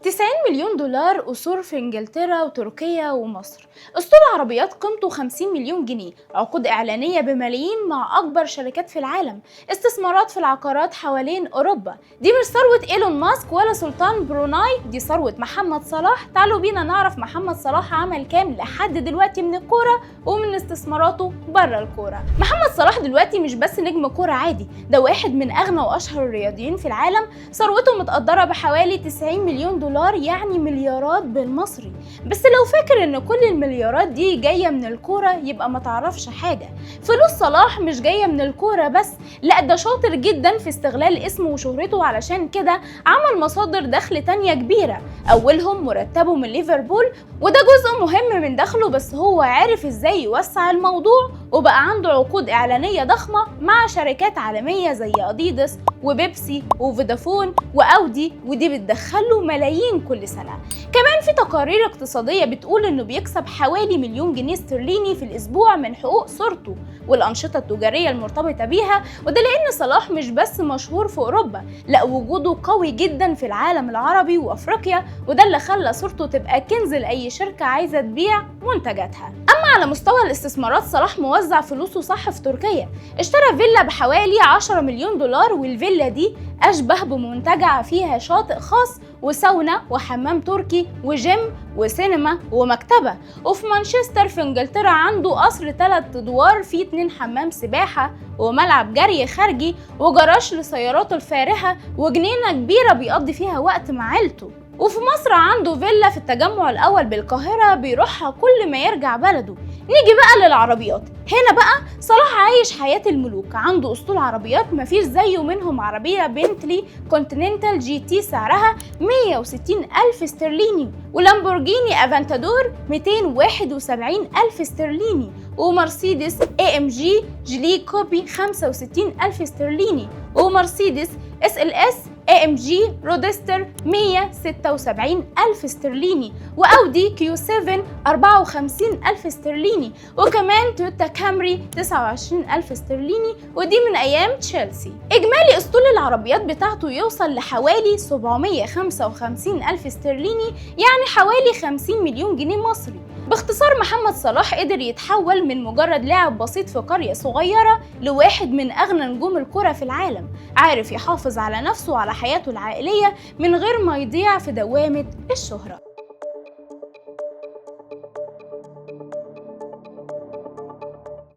90 مليون دولار قصور في انجلترا وتركيا ومصر. اسطول عربيات قيمته 50 مليون جنيه، عقود اعلانيه بملايين مع اكبر شركات في العالم، استثمارات في العقارات حوالين اوروبا. دي مش ثروه ايلون ماسك ولا سلطان بروناي، دي ثروه محمد صلاح. تعالوا بينا نعرف محمد صلاح عمل كام لحد دلوقتي من الكوره ومن استثماراته بره الكوره. محمد صلاح دلوقتي مش بس نجم كوره عادي، ده واحد من اغنى واشهر الرياضيين في العالم. ثروته متقدره بحوالي 90 مليون دولار، يعني مليارات بالمصري. بس لو فاكر ان كل المليارات دي جايه من الكوره يبقى ما تعرفش حاجه. فلوس صلاح مش جايه من الكوره بس، لا ده شاطر جدا في استغلال اسمه وشهرته، علشان كده عمل مصادر دخل تانية كبيره، اولهم مرتبه من ليفربول، وده جزء مهم من دخله. بس هو عارف ازاي يوسع الموضوع، وبقى عنده عقود اعلانيه ضخمه مع شركات عالميه زي اديداس وبيبسي وفودافون واودي، ودي بتدخله ملايين كل سنه. كمان في تقارير اقتصاديه بتقول انه بيكسب حوالي مليون جنيه استرليني في الاسبوع من حقوق صورته والانشطه التجاريه المرتبطه بيها. وده لان صلاح مش بس مشهور في اوروبا، لا وجوده قوي جدا في العالم العربي وافريقيا، وده اللي خلى صورته تبقى كنز لاي شركه عايزه تبيع منتجاتها. اما على مستوى الاستثمارات، صلاح موزع فلوسه صح. في تركيا اشترى فيلا بحوالي 10 مليون دولار، والفيلا دي اشبه بمنتجع فيها شاطئ خاص وساونا وحمام تركي وجيم وسينما ومكتبة. وفي مانشستر في انجلترا عنده قصر 3 ادوار فيه 2 حمام سباحة وملعب جري خارجي وجراج لسياراته الفارهة وجنينة كبيرة بيقضي فيها وقت مع عيلته. وفي مصر عنده فيلا في التجمع الأول بالقاهرة بيروحها كل ما يرجع بلده. نيجي بقى للعربيات. هنا بقى صلاح عايش حياة الملوك، عنده أسطول عربيات مفيش زيه، منهم عربية بنتلي كونتيننتال جي تي سعرها 160 ألف استرليني، ولامبورجيني افنتادور 271 ألف استرليني، ومرسيدس اي ام جي جلي كوبي 65 ألف استرليني، ومرسيدس اس ال اس اي ام جي رودستر 176 ألف استرليني، واودي كيو 7 54 ألف استرليني، وكمان تويوتا كامري 29 ألف استرليني، ودي من ايام تشيلسي. اجمالي اسطول العربيات بتاعته يوصل لحوالي 755 ألف استرليني، يعني حوالي 50 مليون جنيه مصري. باختصار، محمد صلاح قدر يتحول من مجرد لاعب بسيط في قرية صغيرة لواحد من أغنى نجوم الكرة في العالم، عارف يحافظ على نفسه وعلى حياته العائلية من غير ما يضيع في دوامة الشهرة.